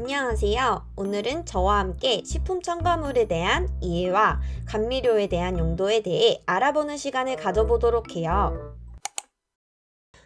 안녕하세요. 오늘은 저와 함께 식품 첨가물에 대한 이해와 감미료에 대한 용도에 대해 알아보는 시간을 가져보도록 해요.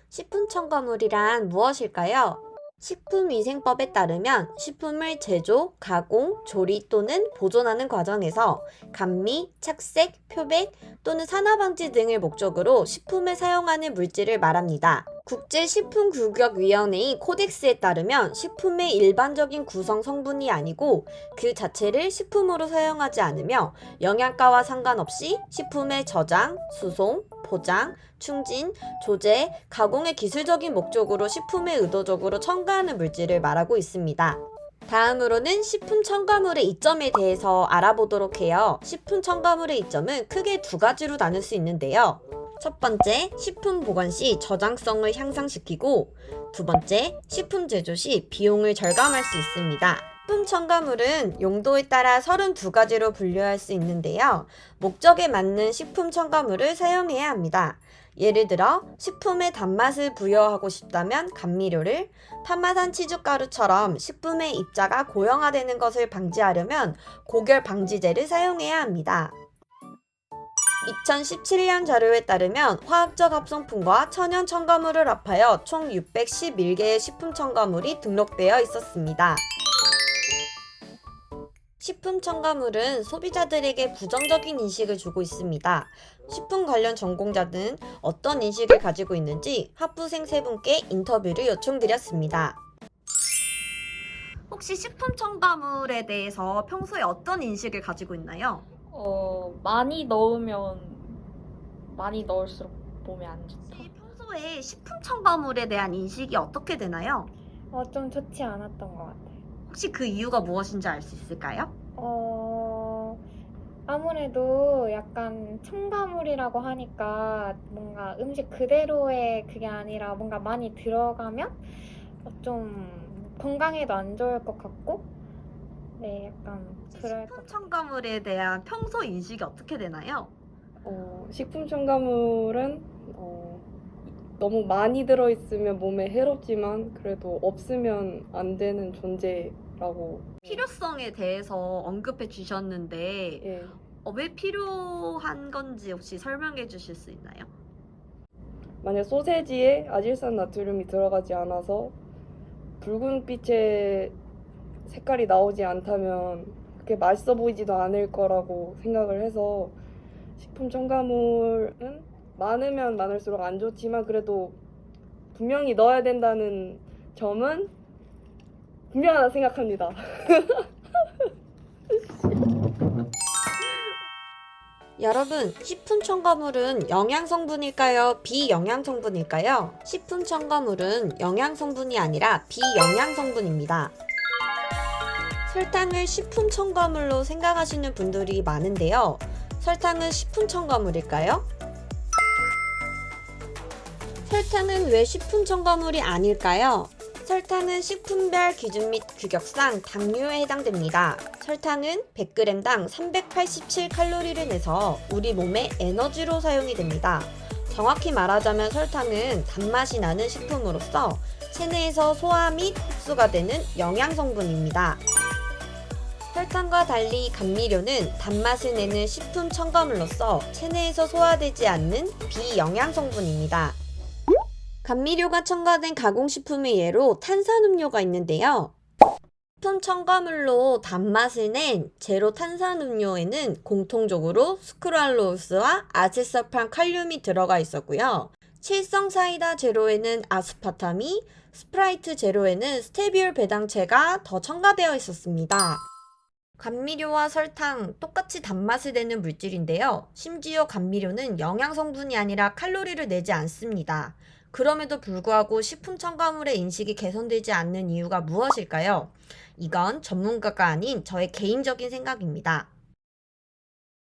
식품 첨가물이란 무엇일까요? 식품위생법에 따르면 식품을 제조, 가공, 조리 또는 보존하는 과정에서 감미, 착색, 표백 또는 산화방지 등을 목적으로 식품에 사용하는 물질을 말합니다. 국제식품규격위원회의 코덱스에 따르면 식품의 일반적인 구성 성분이 아니고 그 자체를 식품으로 사용하지 않으며 영양가와 상관없이 식품의 저장, 수송, 포장, 충진, 조제, 가공의 기술적인 목적으로 식품에 의도적으로 첨가하는 물질을 말하고 있습니다. 다음으로는 식품 첨가물의 이점에 대해서 알아보도록 해요. 식품 첨가물의 이점은 크게 두 가지로 나눌 수 있는데요. 첫 번째, 식품 보관 시 저장성을 향상시키고, 두 번째, 식품 제조 시 비용을 절감할 수 있습니다. 식품 첨가물은 용도에 따라 32가지로 분류할 수 있는데요. 목적에 맞는 식품 첨가물을 사용해야 합니다. 예를 들어 식품에 단맛을 부여하고 싶다면 감미료를, 파마산 치즈가루처럼 식품의 입자가 고형화되는 것을 방지하려면 고결 방지제를 사용해야 합니다. 2017년 자료에 따르면 화학적 합성품과 천연 첨가물을 합하여 총 611개의 식품 첨가물이 등록되어 있었습니다. 식품 첨가물은 소비자들에게 부정적인 인식을 주고 있습니다. 식품 관련 전공자는 어떤 인식을 가지고 있는지 학부생 3분께 인터뷰를 요청드렸습니다. 혹시 식품 첨가물에 대해서 평소에 어떤 인식을 가지고 있나요? 많이 넣으면 많이 넣을수록 몸에 안 좋다. 혹시 평소에 식품 첨가물에 대한 인식이 어떻게 되나요? 좀 좋지 않았던 것 같아요. 혹시 그 이유가 무엇인지 알 수 있을까요? 아무래도 약간 첨가물이라고 하니까 뭔가 음식 그대로의 그게 아니라 뭔가 많이 들어가면 좀 건강에도 안 좋을 것 같고, 네, 약간 그럴 것 식품 첨가물에 대한 평소 인식이 어떻게 되나요? 식품 첨가물은 너무 많이 들어있으면 몸에 해롭지만 그래도 없으면 안 되는 존재라고. 필요성에 대해서 언급해 주셨는데 예. 왜 필요한 건지 혹시 설명해 주실 수 있나요? 만약 소세지에 아질산 나트륨이 들어가지 않아서 붉은 빛의 색깔이 나오지 않다면 그렇게 맛있어 보이지도 않을 거라고 생각을 해서 식품 첨가물은 많으면 많을수록 안 좋지만 그래도 분명히 넣어야 된다는 점은 분명하다 생각합니다. 여러분, 식품 첨가물은 영양 성분일까요? 비영양 성분일까요? 식품 첨가물은 영양 성분이 아니라 비영양 성분입니다. 설탕을 식품 첨가물로 생각하시는 분들이 많은데요. 설탕은 식품 첨가물일까요? 설탕은 왜 식품 첨가물이 아닐까요? 설탕은 식품별 기준 및 규격상 당류에 해당됩니다. 설탕은 100g당 387칼로리를 내서 우리 몸의 에너지로 사용이 됩니다. 정확히 말하자면 설탕은 단맛이 나는 식품으로서 체내에서 소화 및 흡수가 되는 영양 성분입니다. 설탕과 달리 감미료는 단맛을 내는 식품 첨가물로서 체내에서 소화되지 않는 비영양 성분입니다. 감미료가 첨가된 가공식품의 예로 탄산음료가 있는데요. 식품 첨가물로 단맛을 낸 제로 탄산음료에는 공통적으로 스크랄로스와 아세설판 칼륨이 들어가 있었고요. 칠성 사이다 제로에는 아스파탐이, 스프라이트 제로에는 스테비올 배당체가 더 첨가되어 있었습니다. 감미료와 설탕, 똑같이 단맛을 내는 물질인데요. 심지어 감미료는 영양 성분이 아니라 칼로리를 내지 않습니다. 그럼에도 불구하고 식품 첨가물의 인식이 개선되지 않는 이유가 무엇일까요? 이건 전문가가 아닌 저의 개인적인 생각입니다.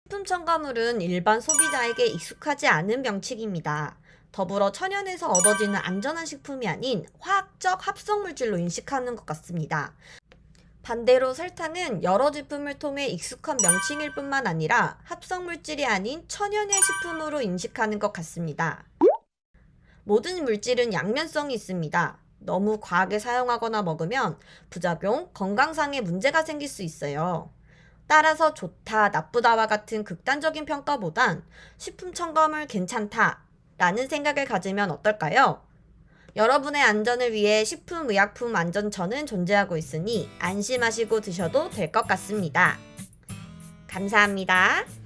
식품 첨가물은 일반 소비자에게 익숙하지 않은 명칭입니다. 더불어 천연에서 얻어지는 안전한 식품이 아닌 화학적 합성물질로 인식하는 것 같습니다. 반대로 설탕은 여러 제품을 통해 익숙한 명칭일 뿐만 아니라 합성물질이 아닌 천연의 식품으로 인식하는 것 같습니다. 모든 물질은 양면성이 있습니다. 너무 과하게 사용하거나 먹으면 부작용, 건강상의 문제가 생길 수 있어요. 따라서 좋다, 나쁘다와 같은 극단적인 평가보단 식품 첨가물 괜찮다 라는 생각을 가지면 어떨까요? 여러분의 안전을 위해 식품의약품 안전처는 존재하고 있으니 안심하시고 드셔도 될 것 같습니다. 감사합니다.